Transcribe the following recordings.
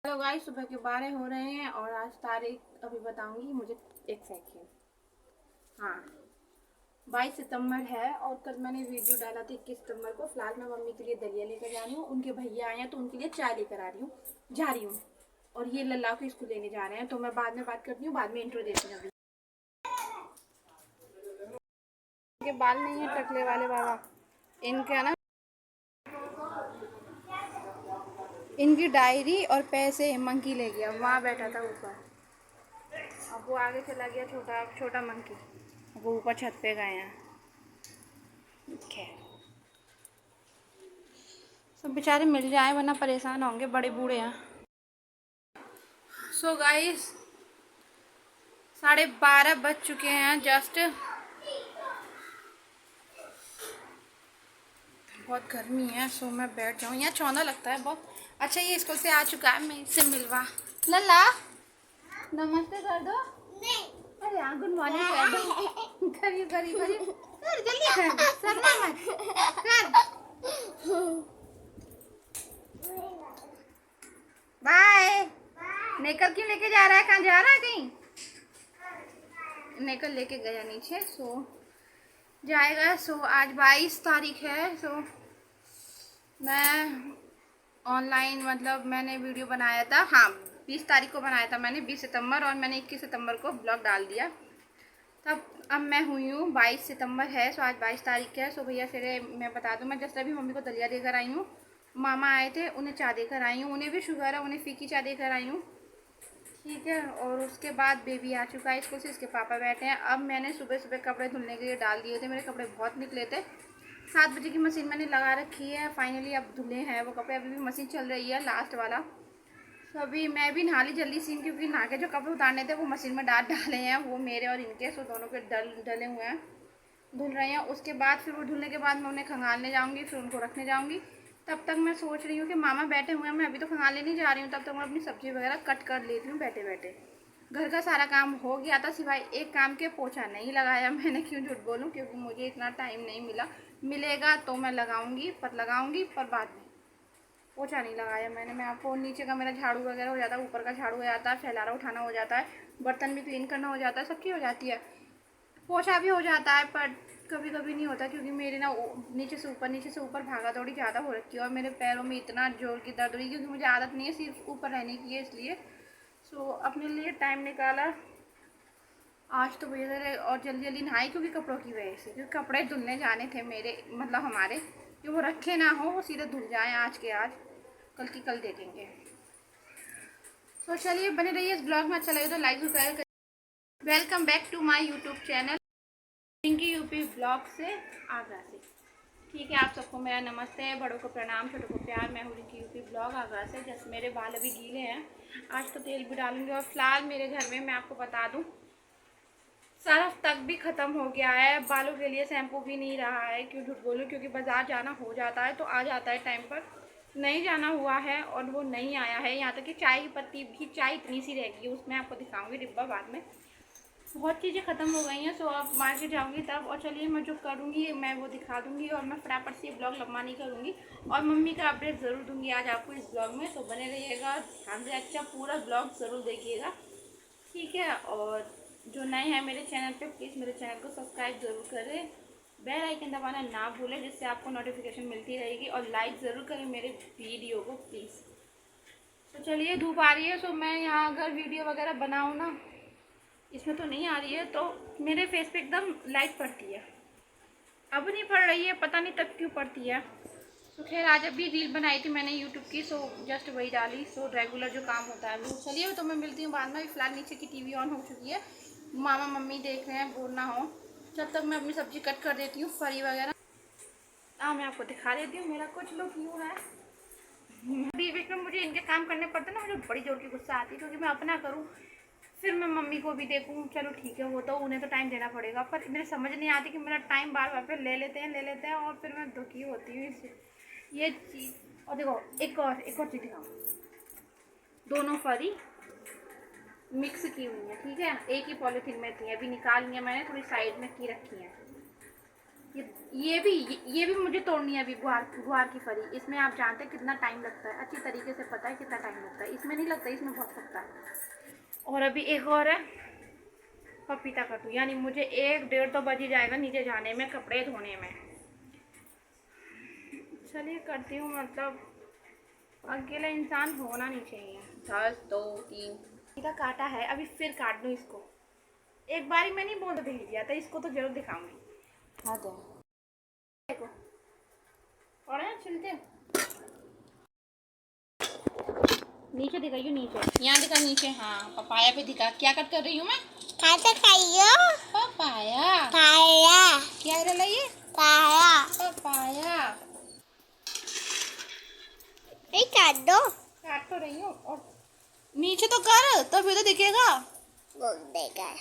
Hello guys, सुबह के 12 हो रहे हैं और आज तारीख अभी बताऊंगी। मुझे एक सेकेंड। हाँ, 22 सितंबर है और कल मैंने वीडियो डाला था 21 सितंबर को। फिलहाल मैं मम्मी के लिए दलिया लेकर जा रही हूँ। उनके भैया आए हैं तो उनके लिए चाय लेकर जा रही हूँ। और ये लल्ला को स्कूल लेने जा रहे हैं तो मैं बाद में बात करती हूँ, बाद में इंट्रो देती हूँ। अभी इनके बाल नहीं है टकले वाले बाबा, इनका ना इनकी डायरी और पैसे मंकी ले गया, वहाँ बैठा था ऊपर। अब वो आगे चला गया, छोटा छोटा मंकी। वो ऊपर छत पे गए हैं। खैर, सब बेचारे मिल जाए वरना परेशान होंगे, बड़े बूढ़े हैं। सो गाइस, 12:30 बज चुके हैं जस्ट। बहुत गर्मी है, सो मैं बैठ जाऊँ। यहाँ चौंधा लगता है बहुत। अच्छा, ये स्कूल से आ चुका है, मैं इससे मिलवा। लल्ला नमस्ते कर दो। नहीं। अरे हाँ, गुड मॉर्निंग कर दो। करिए करिए करिए, कर जल्दी कर, शर्मा मत कर। बाय। नेकर क्यों लेके जा रहा है? कहाँ जा रहा है? कहीं नेकर लेके गया नीचे, सो जाएगा। सो आज 22 तारीख है। सो मैं ऑनलाइन, मतलब मैंने वीडियो बनाया था, हाँ 20 तारीख को बनाया था मैंने, 20 सितंबर, और मैंने 21 सितंबर को ब्लॉग डाल दिया। तब अब मैं हुई हूँ 22 सितंबर है। सो आज 22 तारीख है। सो भैया फिर मैं बता दूँ, मैं जस्ट अभी मम्मी को दलिया देकर आई हूँ। मामा आए थे, उन्हें चाय देकर आई हूँ। उन्हें भी शुगर है, उन्हें फीकी चाय देकर आई हूँ। ठीक है, और उसके बाद बेबी आ चुका है स्कूल से, इसके पापा बैठे हैं। अब मैंने सुबह सुबह कपड़े धुलने के लिए डाल दिए थे, मेरे कपड़े बहुत निकले थे। 7 बजे की मशीन मैंने लगा रखी है, फाइनली अब धुले हैं वो कपड़े। अभी भी मशीन चल रही है, लास्ट वाला। तो अभी मैं भी नहा ली जल्दी से, क्योंकि नहा के जो कपड़े उतारने थे वो मशीन में डाले हैं, वो मेरे और इनके। सो दोनों के डले हुए हैं, धुल रहे हैं। उसके बाद फिर वो धुलने के बाद मैं उन्हें खंगालने जाऊँगी, फिर उनको रखने जाऊँगी। तब तक मैं सोच रही हूँ कि मामा बैठे हुए हैं, मैं अभी तो खंगालने नहीं जा रही हूँ। तब तक मैं अपनी सब्ज़ी वगैरह कट कर लेती हूँ बैठे बैठे। घर का सारा काम हो गया था, सिवाय एक काम के पोछा नहीं लगाया मैंने। क्यों झूठ बोलूँ, क्योंकि मुझे इतना टाइम नहीं मिला। मिलेगा तो मैं लगाऊंगी, पर बाद में। पोछा नहीं लगाया मैंने। मैं आपको नीचे का मेरा झाड़ू वगैरह हो जाता है, ऊपर का झाड़ू हो जाता है, फैलारा उठाना हो जाता है, बर्तन भी क्लीन करना हो जाता है, सबकी हो जाती है। पोछा भी हो जाता है, पर कभी कभी नहीं होता, क्योंकि मेरे ना नीचे से ऊपर भागा दौड़ी ज़्यादा हो रखी है, और मेरे पैरों में इतना जोर की दर्द हो रही है, क्योंकि मुझे आदत नहीं है सिर्फ ऊपर रहने की है, इसलिए। सो अपने लिए टाइम निकाला आज तो भैया, और जल्दी जल्दी नहाई, क्योंकि कपड़ों की वजह से, क्योंकि कपड़े धुलने जाने थे मेरे, मतलब हमारे, कि वो रखे ना हो, वो सीधे धुल जाएँ आज के आज, कल की कल देखेंगे। तो चलिए बने रहिए इस ब्लॉग में। अच्छा लगे तो लाइक ज़रूर करें। Welcome back to my YouTube channel Pinky UP blog से, आगरा से। ठीक है, आप सबको मेरा नमस्ते, बड़ों को प्रणाम, छोटों को प्यार। मैं हूँ रिंकी यूपी ब्लॉग आगरा से। जैसे मेरे बाल अभी गीले हैं, आज तो तेल भी डालूंगी। और फिलहाल मेरे घर में मैं आपको बता दूँ, सर्फ तक भी ख़त्म हो गया है, बालों के लिए शैम्पू भी नहीं रहा है। क्यों झूठ बोलूँ, क्योंकि बाज़ार जाना हो जाता है तो आ जाता है टाइम पर, नहीं जाना हुआ है और वो नहीं आया है। यहाँ तक कि चाय की पत्ती भी, चाय इतनी सी रह गई है, उसमें आपको दिखाऊंगी डिब्बा बाद में। बहुत चीज़ें ख़त्म हो गई हैं। सो अब मार्केट जाऊँगी तब, और चलिए मैं जो करूँगी मैं वो दिखा दूँगी, और मैं फटाफट से ये ब्लॉग लंबा नहीं करूँगी, और मम्मी का अपडेट ज़रूर दूँगी आज आपको इस ब्लॉग में। तो बने रहिएगा ध्यान से, अच्छा पूरा ब्लॉग ज़रूर देखिएगा, ठीक है। और जो नए हैं मेरे चैनल पे, प्लीज़ मेरे चैनल को सब्सक्राइब ज़रूर करें, बेल आइकन दबाना ना भूलें, जिससे आपको नोटिफिकेशन मिलती रहेगी, और लाइक ज़रूर करें मेरे वीडियो को प्लीज़। तो चलिए, धूप आ रही है, सो मैं यहाँ अगर वीडियो वगैरह बनाऊँ ना, इसमें तो नहीं आ रही है, तो मेरे फेस पे एकदम लाइट पड़ती है। अब नहीं पड़ रही है, पता नहीं तब क्यों पड़ती है। तो खैर, आज अभी रील बनाई थी मैंने यूट्यूब की, सो जस्ट वही डाली। सो रेगुलर जो काम होता है वो। चलिए, तो मैं मिलती हूँ बाद में। फिलहाल नीचे की टीवी ऑन हो चुकी है, मामा मम्मी देख रहे हैं, बोल ना हो। जब तक मैं अपनी सब्ज़ी कट कर देती हूँ, फरी वगैरह। हाँ, मैं आपको दिखा देती हूँ मेरा कुछ लुक यूँ है। बीच बीच में मुझे इनके काम करने पड़ते ना, मुझे बड़ी जोर की गुस्सा आती है, क्योंकि मैं अपना करूँ फिर मैं मम्मी को भी देखूँ। चलो ठीक है, वो तो उन्हें तो टाइम देना पड़ेगा, पर मेरे समझ नहीं आती कि मेरा टाइम बार बार पे ले लेते हैं, और फिर मैं दुखी होती हूँ इससे, ये चीज़। और देखो, एक और चीज़ दिखाऊँ, दोनों फरी मिक्स की हुई है, ठीक है, एक ही पॉलीथीन में थी, अभी निकाल लिया मैंने, थोड़ी साइड में की रखी है। ये भी मुझे तोड़नी है अभी, गुआर की फली। इसमें आप जानते हैं कितना टाइम लगता है, अच्छी तरीके से पता है कितना टाइम लगता है। इसमें नहीं लगता, इसमें बहुत लगता है। और अभी एक और है पपीता कट्टू, यानी मुझे 1 डेढ़ तो बज ही जाएगा नीचे जाने में, कपड़े धोने में। चलिए करती हूँ, मतलब अकेला इंसान होना नहीं चाहिए। 10 2 3 का काटा है, अभी फिर काट दूँ इसको। एक बारी मैं नहीं बोल भेज दिया था, इसको तो जरूर दिखाऊंगी। हाँ तो देखो और है छिलते नीचे दिखाइयो, नीचे यहाँ दिखा, नीचे। हाँ पपाया पे दिखा। क्या कट कर रही हूँ मैं? खाता खाइयो पपाया। पाया क्या रहा ये? पाया पपाया। नहीं काट दो। काट तो रही हूँ, और नीचे तो कर, तभी तो दिखेगा। बोल देगा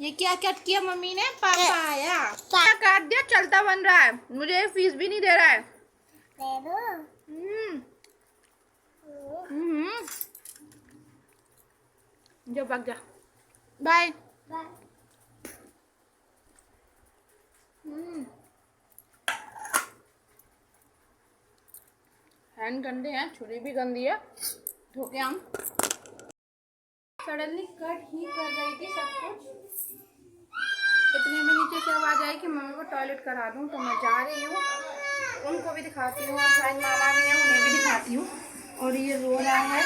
ये क्या कट किया मम्मी ने? पपाया काट दिया, चलता बन रहा है, मुझे फीस भी नहीं दे रहा है। दे दो। जो भाग जा, बाय। हैंड गंदे हैं, छुरी भी गंदी है, धो के हम सडनली कट ही कर रही थी सब कुछ। इतने में नीचे से आवाज आई कि मम्मी को टॉयलेट करा दूं, तो मैं जा रही हूँ, उनको भी दिखाती हूँ, और शायद मामा भी है उन्हें भी दिखाती हूँ। और ये रो रहा है।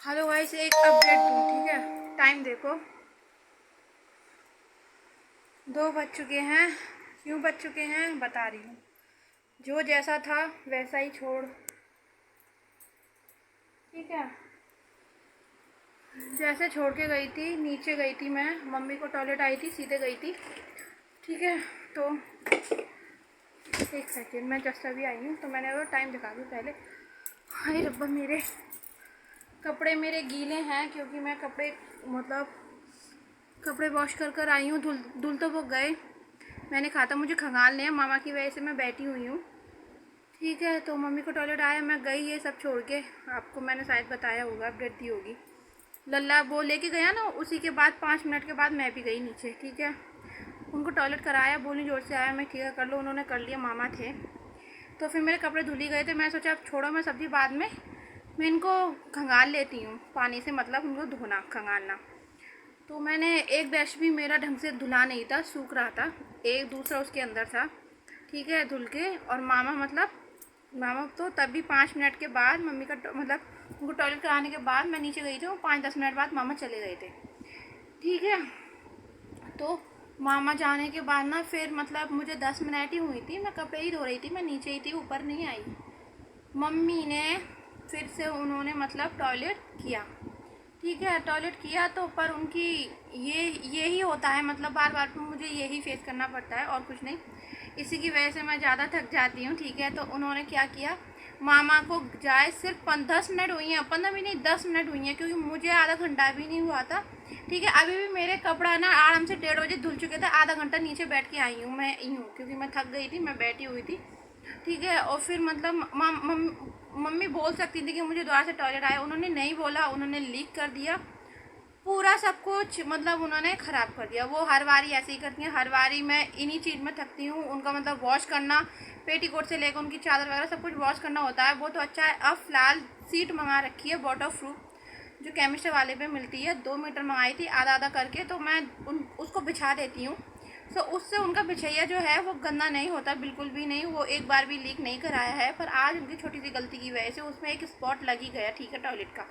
हेलो गाइस, एक अपडेट दूँ, ठीक है? टाइम देखो, 2 बज चुके हैं। क्यों बज चुके हैं बता रही हूँ। जो जैसा था वैसा ही छोड़, ठीक है? जैसे छोड़ के गई थी, नीचे गई थी मैं, मम्मी को टॉयलेट आई थी, सीधे गई थी, ठीक है? तो 1 सेकेंड, मैं जस्ट अभी आई हूँ, तो मैंने वो टाइम दिखा दूँ पहले। हाय रब्बा, मेरे कपड़े मेरे गीले हैं, क्योंकि मैं कपड़े वॉश कर आई हूँ। धुल तो वो गए, मैंने कहा था मुझे खंगालने हैं, मामा की वजह से मैं बैठी हुई हूँ, ठीक है? तो मम्मी को टॉयलेट आया, मैं गई ये सब छोड़ के। आपको मैंने शायद बताया होगा, अपडेट दी होगी। लल्ला वो लेके गया ना, उसी के बाद 5 मिनट के बाद मैं भी गई नीचे, ठीक है? उनको टॉयलेट कराया, बोली जोर से आया, मैं ठीक है कर लो, उन्होंने कर लिया, मामा थे। तो फिर मेरे कपड़े धुल ही गए थे, मैं सोचा अब छोड़ो, मैं सब्जी बाद में मैं इनको खंगाल लेती हूँ पानी से, मतलब उनको धोना, खंगालना। तो मैंने एक ब्रश भी मेरा ढंग से धुला नहीं था, सूख रहा था, एक दूसरा उसके अंदर था, ठीक है? धुल के, और मामा तो तब भी 5 मिनट के बाद, मम्मी का मतलब उनको टॉयलेट कराने के बाद मैं नीचे गई थी, वो 5-10 मिनट बाद मामा चले गए थे, ठीक है? तो मामा जाने के बाद ना, फिर मतलब मुझे 10 मिनट ही हुई थी, मैं कपड़े ही धो रही थी, मैं नीचे ही थी, ऊपर नहीं आई। मम्मी ने फिर से उन्होंने मतलब टॉयलेट किया, ठीक है? टॉयलेट किया, तो पर उनकी यही होता है, मतलब बार बार मुझे यही फेस करना पड़ता है और कुछ नहीं, इसी की वजह से मैं ज़्यादा थक जाती हूँ, ठीक है? तो उन्होंने क्या किया, मामा को जाए सिर्फ 10 मिनट हुई हैं, 15 भी नहीं, 10 मिनट हुई हैं, क्योंकि मुझे आधा घंटा भी नहीं हुआ था, ठीक है? अभी भी मेरे कपड़ा ना आराम से 1:30 बजे धुल चुके थे, आधा घंटा नीचे बैठ के आई हूँ मैं, यूँ, क्योंकि मैं थक गई थी, मैं बैठी हुई थी, ठीक है? और फिर मतलब मम्मी बोल सकती थी कि मुझे दोबारा से टॉयलेट आया, उन्होंने नहीं बोला, उन्होंने लीक कर दिया पूरा सब कुछ, मतलब उन्होंने ख़राब कर दिया। वो हर बारी ऐसे ही करती हैं, हर बारी मैं इन्हीं चीज़ में थकती हूँ। उनका मतलब वॉश करना, पेटीकोट से लेकर उनकी चादर वगैरह सब कुछ वॉश करना होता है, वो तो अच्छा है। अब फ़िलहाल सीट मंगा रखी है वाटर प्रूफ, जो केमिस्ट्री वाले पे मिलती है, 2 मीटर मंगाई थी आधा आधा करके, तो मैं उसको बिछा देती हूँ। तो उससे उनका बिछैया जो है वो गंदा नहीं होता, बिल्कुल भी नहीं, वो एक बार भी लीक नहीं कराया है। पर आज उनकी छोटी सी गलती की वजह से उसमें एक स्पॉट लग ही गया, ठीक है, टॉयलेट का।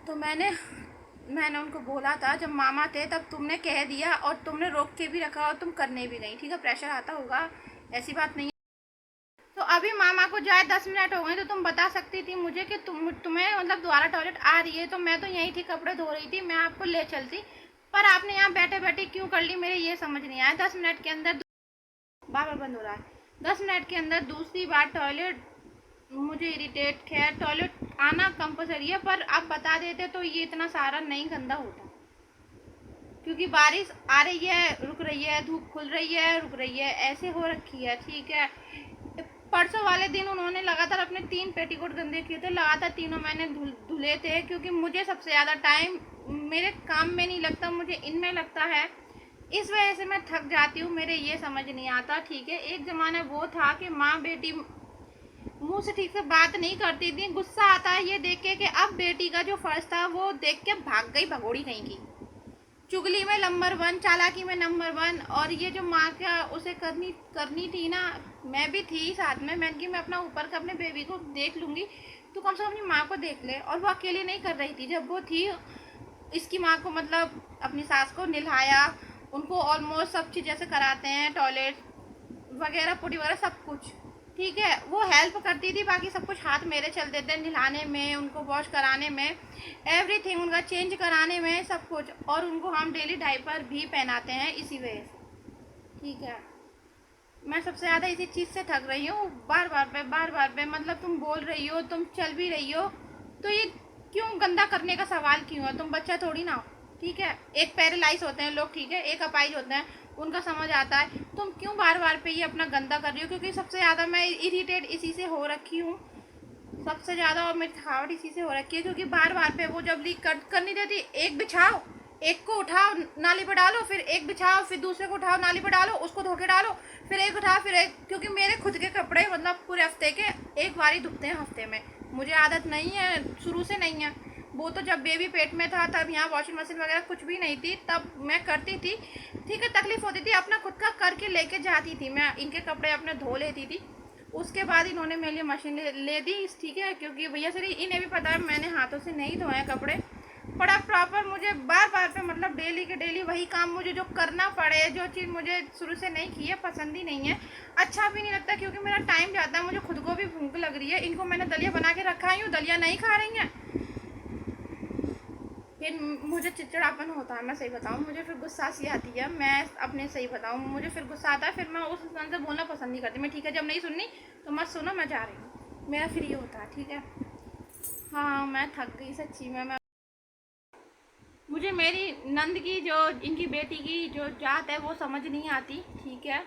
तो मैंने उनको बोला था, जब मामा थे तब तुमने कह दिया, और तुमने रोक के भी रखा, और तुम करने भी गई, ठीक है? प्रेशर आता होगा, ऐसी बात नहीं। तो अभी मामा को जाए 10 मिनट हो गए, तो तुम बता सकती थी मुझे कि तुम्हें मतलब दोबारा टॉयलेट आ रही है, तो मैं तो यहीं थी, कपड़े धो रही थी, मैं आपको ले चलती, पर आपने यहाँ बैठे बैठे क्यों कर ली, मेरे ये समझ नहीं आया। 10 मिनट के अंदर बार बार बंद हो रहा है, 10 मिनट के अंदर दूसरी बार टॉयलेट मुझे इरिटेट, खैर टॉयलेट आना कंपलसरी है, पर आप बता देते तो ये इतना सारा नहीं गंदा होता, क्योंकि बारिश आ रही है, रुक रही है, धूप खुल रही है, रुक रही है, ऐसे हो रखी है। ठीक है, परसों वाले दिन उन्होंने लगातार अपने 3 पेटीकोट गंदे किए थे, लगातार तीनों मैंने धुले थे, क्योंकि मुझे सबसे ज़्यादा टाइम मेरे काम में नहीं लगता, मुझे इनमें लगता है। इस वजह से मैं थक जाती हूँ, मेरे ये समझ नहीं आता। ठीक है, एक ज़माना वो था कि माँ बेटी मुंह से ठीक से बात नहीं करती थी, गुस्सा आता है ये देख के कि अब बेटी का जो फर्ज था वो देख के भाग गई भगोड़ी कहीं की, चुगली में नंबर 1, चालाकी में नंबर 1। और ये जो माँ का उसे करनी थी ना, मैं भी थी साथ में, मैंने कि मैं अपना ऊपर का अपने बेबी को देख लूँगी, तो कम से कम अपनी माँ को देख ले। और वो अकेली नहीं कर रही थी, जब वो थी इसकी माँ को मतलब अपनी सास को नहलाया, उनको ऑलमोस्ट सब चीज़ जैसे कराते हैं, टॉयलेट वगैरह पुटी वगैरह सब कुछ। ठीक है, वो हेल्प करती थी, बाकी सब कुछ हाथ मेरे चलते थे, नहलाने में, उनको वॉश कराने में, एवरीथिंग, उनका चेंज कराने में, सब कुछ। और उनको हम डेली डायपर भी पहनाते हैं इसी वजह से। ठीक है, मैं सबसे ज़्यादा इसी चीज़ से थक रही हूँ, बार बार पे मतलब तुम बोल रही हो, तुम चल भी रही हो, तो ये क्यों गंदा करने का सवाल क्यों है? तुम बच्चा थोड़ी ना हो। ठीक है, एक पैरालाइज होते हैं लोग, ठीक है, एक अपाइज होते हैं, उनका समझ आता है। तुम क्यों बार पे ये अपना गंदा कर रही हो? क्योंकि सबसे ज़्यादा मैं इरिटेट इसी से हो रखी हूँ, सबसे ज़्यादा, और मेरी थकावट इसी से हो रखी है, क्योंकि बार पे वो जब लीक कर नहीं देती, एक बिछाओ, एक को उठाओ नाली पर डालो, फिर एक बिछाओ, फिर दूसरे को उठाओ नाली पर डालो, उसको धो के डालो, फिर एक उठाओ, फिर एक, क्योंकि मेरे खुद के कपड़े मतलब पूरे हफ्ते के एक बार ही धुलते हैं हफ्ते में, मुझे आदत नहीं है, शुरू से नहीं है। वो तो जब बेबी पेट में था तब यहाँ वॉशिंग मशीन वगैरह कुछ भी नहीं थी, तब मैं करती थी। ठीक है, तकलीफ होती थी, अपना खुद का करके लेके जाती थी, मैं इनके कपड़े अपने धो लेती थी। उसके बाद इन्होंने मेरे लिए मशीन ले दी। ठीक है, क्योंकि भैया से इन्हें भी पता है मैंने हाथों से नहीं धोए कपड़े, बड़ा प्रॉपर मुझे बार पे मतलब डेली के डेली वही काम मुझे जो करना पड़े, जो चीज़ मुझे शुरू से नहीं की है, पसंद ही नहीं है, अच्छा भी नहीं लगता, क्योंकि मेरा टाइम जाता है, मुझे खुद को भी भूख लग रही है। इनको मैंने दलिया बना के रखा ही हूँ, दलिया नहीं खा रही हैं, फिर मुझे चिड़चिड़ापन होता है, मैं सही बताऊँ, मुझे फिर गुस्सा सी आती है, मैं अपने सही बताऊँ, मुझे फिर गुस्सा आता है, फिर मैं उस इंसान से बोलना पसंद नहीं करती। मैं ठीक है, जब नहीं सुननी तो मत सुनो, मैं जा रही हूँ, मेरा फिर ये होता है। ठीक है, हाँ मैं थक गई सच्ची में। मैं मुझे मेरी नंद की जो इनकी बेटी की जो जात है वो समझ नहीं आती। ठीक है,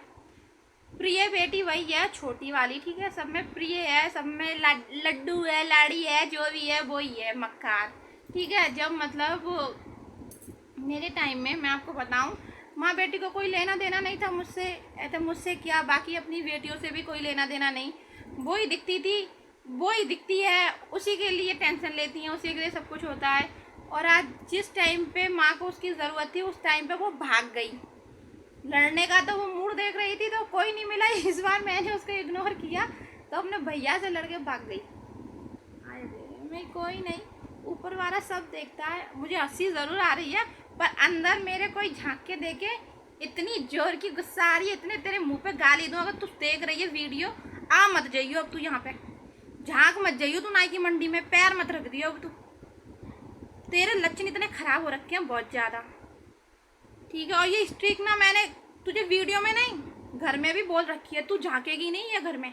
प्रिय बेटी वही है छोटी वाली। ठीक है, सब में प्रिय है, सब में लड्डू है, लाड़ी है, जो भी है वो ही है मक्कार। ठीक है, जब मतलब मेरे टाइम में मैं आपको बताऊं, माँ बेटी को कोई लेना देना नहीं था मुझसे, ऐसे मुझसे क्या, बाकी अपनी बेटियों से भी कोई लेना देना नहीं, वो ही दिखती थी, वो ही दिखती है, उसी के लिए टेंशन लेती हैं, उसी के लिए सब कुछ होता है। और आज जिस टाइम पे माँ को उसकी ज़रूरत थी उस टाइम पे वो भाग गई, लड़ने का तो वो मूड देख रही थी तो कोई नहीं मिला, इस बार मैंने उसको इग्नोर किया तो अपने भैया से लड़के भाग गई। मैं कोई नहीं, ऊपर वाला सब देखता है। मुझे हंसी ज़रूर आ रही है, पर अंदर मेरे कोई झांक के देखे, इतनी जोर की गुस्सा आ रही है, इतने तेरे मुंह पे गाली दूँ। अगर तू देख रही है वीडियो, आ मत जाइयो अब, तू यहाँ पे झांक मत जाइयो, तू नाई की मंडी में पैर मत रख दियो अब तू, तेरे लक्षण इतने खराब हो रखे हैं बहुत ज़्यादा। ठीक है, और ये स्ट्रिक ना मैंने तुझे वीडियो में नहीं घर में भी बोल रखी है, तू झांकेगी नहीं है घर में,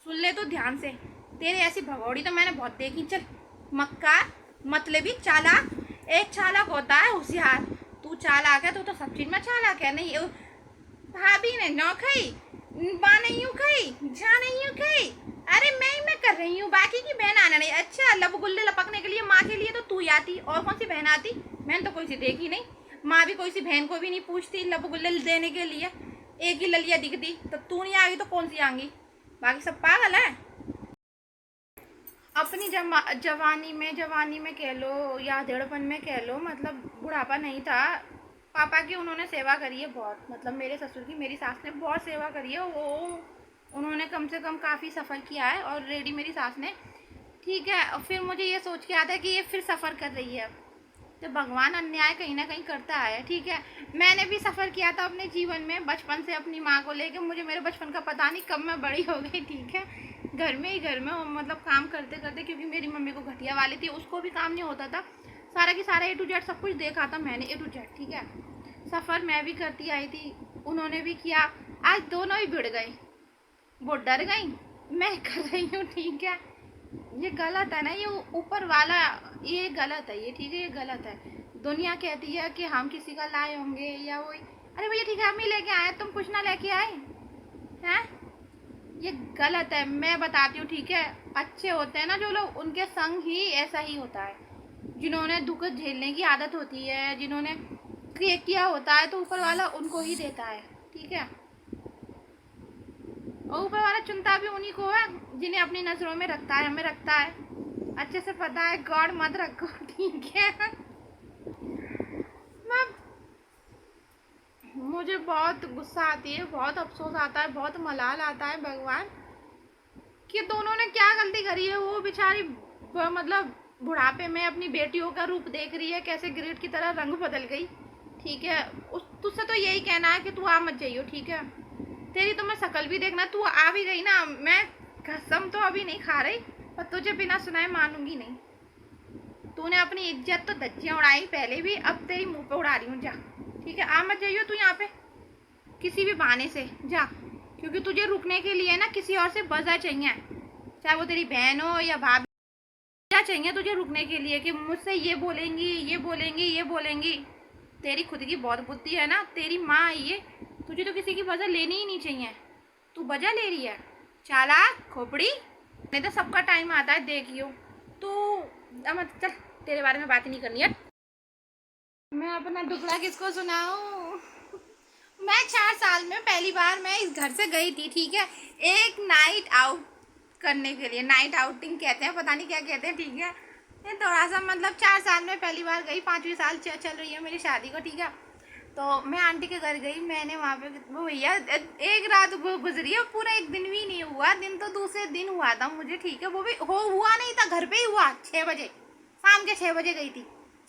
सुन ले तो ध्यान से, तेरे ऐसी भगौड़ी तो मैंने बहुत देखी। चल मक्कार, मतलबी चालाक, एक चालाक होता है होशियार, तू चालाक है, तू तो सब चीज में चालाक है। नहीं भाभी ने नौ खाई, बा नहीं हूँ खाई, जा नहीं हूँ खाई, अरे मैं कर रही हूँ, बाकी की बहन आना नहीं। अच्छा, लबगुल्ले लपकने के लिए माँ के लिए तो तू ही आती, और कौन सी बहन आती? मैंने तो कोई सी देखी नहीं, माँ भी कोई सी बहन को भी नहीं पूछती लबगुल्ले देने के लिए, एक ही ललिया दिखती, तो तू नहीं आएगी तो कौन सी आएंगी? बाकी सब पागल है। अपनी जवानी में कह लो या देड़पन में कह लो, मतलब बुढ़ापा नहीं था, पापा की उन्होंने सेवा करी है बहुत, मतलब मेरे ससुर की मेरी सास ने बहुत सेवा करी है, वो उन्होंने कम से कम काफ़ी सफ़र किया है और रेडी मेरी सास ने। ठीक है, और फिर मुझे ये सोच के आता है कि ये फिर सफ़र कर रही है, तो भगवान अन्याय कहीं ना कहीं करता है। ठीक है, मैंने भी सफ़र किया था अपने जीवन में, बचपन से अपनी माँ को लेके, मुझे मेरे बचपन का पता नहीं कब मैं बड़ी हो गई। ठीक है, घर में मतलब काम करते करते, क्योंकि मेरी मम्मी को घटिया वाली थी, उसको भी काम नहीं होता था, सारा की सारा A to Z सब कुछ देखा था मैंने, A to Z। ठीक है, सफ़र मैं भी करती आई थी, उन्होंने भी किया, आज दोनों ही भिड़ गए, वो डर गई, मैं कर रही हूँ, ठीक है। ये गलत है ना, ये ऊपर वाला, ये गलत है, ये ठीक है, ये गलत है। दुनिया कहती है कि हम किसी का लाए होंगे या वही, अरे भैया ठीक है, हम ही लेके आए, तुम कुछ ना लेके आए हैं। ये गलत है, मैं बताती हूँ, ठीक है। अच्छे होते हैं ना जो लोग, उनके संग ही ऐसा ही होता है। जिन्होंने दुख झेलने की आदत होती है, जिन्होंने किया होता है, तो ऊपर वाला उनको ही देता है, ठीक है। और ऊपर वाला चुनता भी उन्हीं को है जिन्हें अपनी नजरों में रखता है, हमें रखता है, अच्छे से पता है। गॉड मत रखो, ठीक है। मैं मुझे बहुत गुस्सा आती है, बहुत अफसोस आता है, बहुत मलाल आता है भगवान कि दोनों ने क्या गलती करी है। वो बेचारी मतलब बुढ़ापे में अपनी बेटियों का रूप देख रही है, कैसे ग्रेट की तरह रंग बदल गई, ठीक है। उस तुझसे तो यही कहना है कि तू आ मत जाइयो, ठीक है। तेरी तो मैं शक्ल भी देखना, तू आ भी गई ना, मैं कसम तो अभी नहीं खा रही, पर तुझे बिना सुनाए मानूंगी नहीं। तूने अपनी इज्जत तो धज्जियां उड़ाई पहले भी, अब तेरी मुंह पे उड़ा रही हूँ, जा, ठीक है। आ मत जाइयो तू यहाँ पे किसी भी बहाने से, जा, क्योंकि तुझे रुकने के लिए ना किसी और से वजह चाहिए, चाहे वो तेरी बहन हो या भाभी, क्या चाहिए तुझे रुकने के लिए कि मुझसे ये बोलेंगी, ये बोलेंगी, ये बोलेंगी। तेरी खुद की बहुत बुद्धि है ना, तेरी माँ आई है, तुझे तो किसी की वजह लेनी ही नहीं चाहिए, तू वजह ले रही है, चालाक खोपड़ी। नहीं तो सबका टाइम आता है, देखियो तू। अब चल, तेरे बारे में बात नहीं करनी है। मैं अपना दुखड़ा किसको सुनाऊं। मैं 4 साल में पहली बार मैं इस घर से गई थी, ठीक है, एक नाइट आउट करने के लिए। नाइट आउटिंग कहते हैं, पता नहीं क्या कहते हैं, ठीक है। ये थोड़ा सा मतलब 4 साल में पहली बार गई, 5वीं साल चल रही है मेरी शादी को, ठीक है। तो मैं आंटी के घर गई, मैंने वहाँ पे वो भैया एक रात गुजरी है, पूरा एक दिन भी नहीं हुआ, दिन तो दूसरे दिन हुआ था मुझे, ठीक है। वो भी हुआ नहीं था, घर पे ही हुआ। 6 बजे, शाम के 6 बजे गई थी,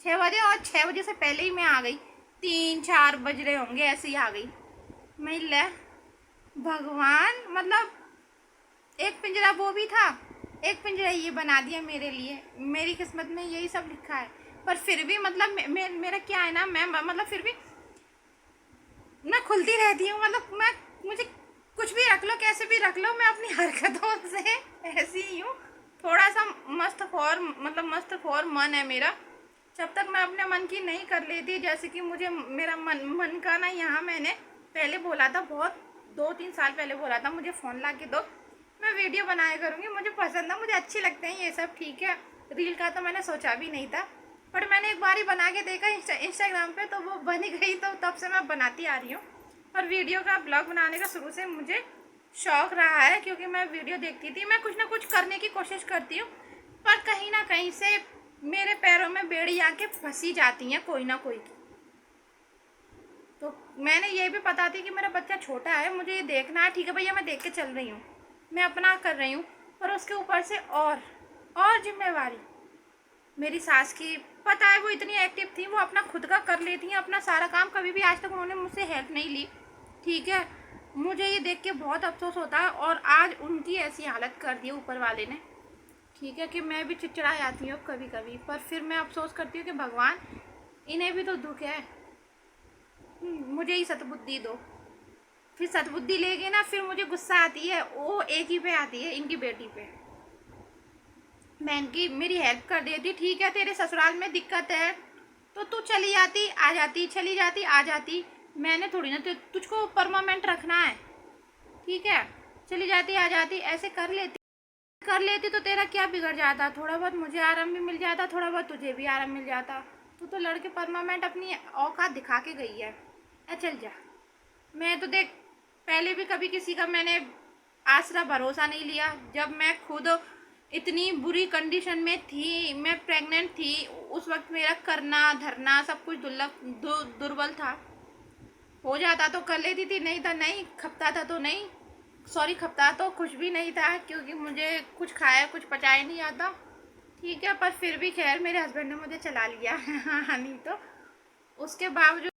6 बजे, और 6 बजे से पहले ही मैं आ गई, 3-4 बज रहे होंगे, ऐसे ही आ गई मैं। ले भगवान, मतलब एक पिंजरा वो भी था, एक पिंजरा ये बना दिया मेरे लिए। मेरी किस्मत में यही सब लिखा है, पर फिर भी मतलब मेरा क्या है ना, मैं मतलब फिर भी मैं खुलती रहती हूँ, मतलब मैं, मुझे कुछ भी रख लो, कैसे भी रख लो, मैं अपनी हरकतों से ऐसी ही हूँ। थोड़ा सा मस्तखोर, मतलब मस्तखोर मन है मेरा। जब तक मैं अपने मन की नहीं कर लेती, जैसे कि मुझे मेरा मन का ना, यहाँ मैंने पहले बोला था, बहुत 2-3 साल पहले बोला था, मुझे फ़ोन ला के दो, मैं वीडियो बनाया करूँगी, मुझे पसंद है, मुझे अच्छी लगते हैं ये सब, ठीक है। रील का तो मैंने सोचा भी नहीं था, बट मैंने एक बार ही बना के देखा इंस्टाग्राम पे, तो वो बन गई, तो तब से मैं बनाती आ रही हूँ। और वीडियो का ब्लॉग बनाने का शुरू से मुझे शौक़ रहा है, क्योंकि मैं वीडियो देखती थी, मैं कुछ ना कुछ करने की कोशिश करती हूँ, पर कहीं ना कहीं से मेरे पैरों में बेड़ी आके फंसी जाती हैं कोई ना कोई की। तो मैंने ये भी पता थी कि मेरा बच्चा छोटा है, मुझे ये देखना है, ठीक है भैया, मैं देख के चल रही हूँ, मैं अपना कर रही हूँ, पर उसके ऊपर से और जिम्मेवारी मेरी सास की। पता है वो इतनी एक्टिव थी, वो अपना खुद का कर लेती हैं अपना सारा काम, कभी भी आज तक उन्होंने मुझसे हेल्प नहीं ली, ठीक है। मुझे ये देख के बहुत अफसोस होता है, और आज उनकी ऐसी हालत कर दी ऊपर वाले ने, ठीक है, कि मैं भी चिड़चिड़ा जाती हूँ कभी कभी, पर फिर मैं अफसोस करती हूँ कि भगवान, इन्हें भी तो दुख है, मुझे ही सतबुद्धि दो। फिर सतबुद्धि लेके ना, फिर मुझे गुस्सा आती है, वो एक ही पे आती है, इनकी बेटी पे। मैं इनकी मेरी हेल्प कर देती, ठीक है, तेरे ससुराल में दिक्कत है तो तू चली जाती आ जाती, चली जाती आ जाती, मैंने थोड़ी ना तुझको परमानेंट रखना है, ठीक है। चली जाती आ जाती, ऐसे कर लेती तो तेरा क्या बिगड़ जाता, थोड़ा बहुत मुझे आराम भी मिल जाता, थोड़ा बहुत तुझे भी आराम मिल जाता। तू तो लड़के परमानेंट अपनी औकात दिखा के गई है, चल जा। मैं तो देख, पहले भी कभी किसी का मैंने आसरा भरोसा नहीं लिया, जब मैं खुद इतनी बुरी कंडीशन में थी, मैं प्रेग्नेंट थी, उस वक्त मेरा करना धरना सब कुछ दुर्बल था। हो जाता तो कर लेती थी, नहीं था नहीं, खपता था तो नहीं, सॉरी, खपता तो कुछ भी नहीं था, क्योंकि मुझे कुछ खाया कुछ पचाया नहीं आता, ठीक है। पर फिर भी खैर मेरे हस्बैंड ने मुझे चला लिया नहीं तो उसके बावजूद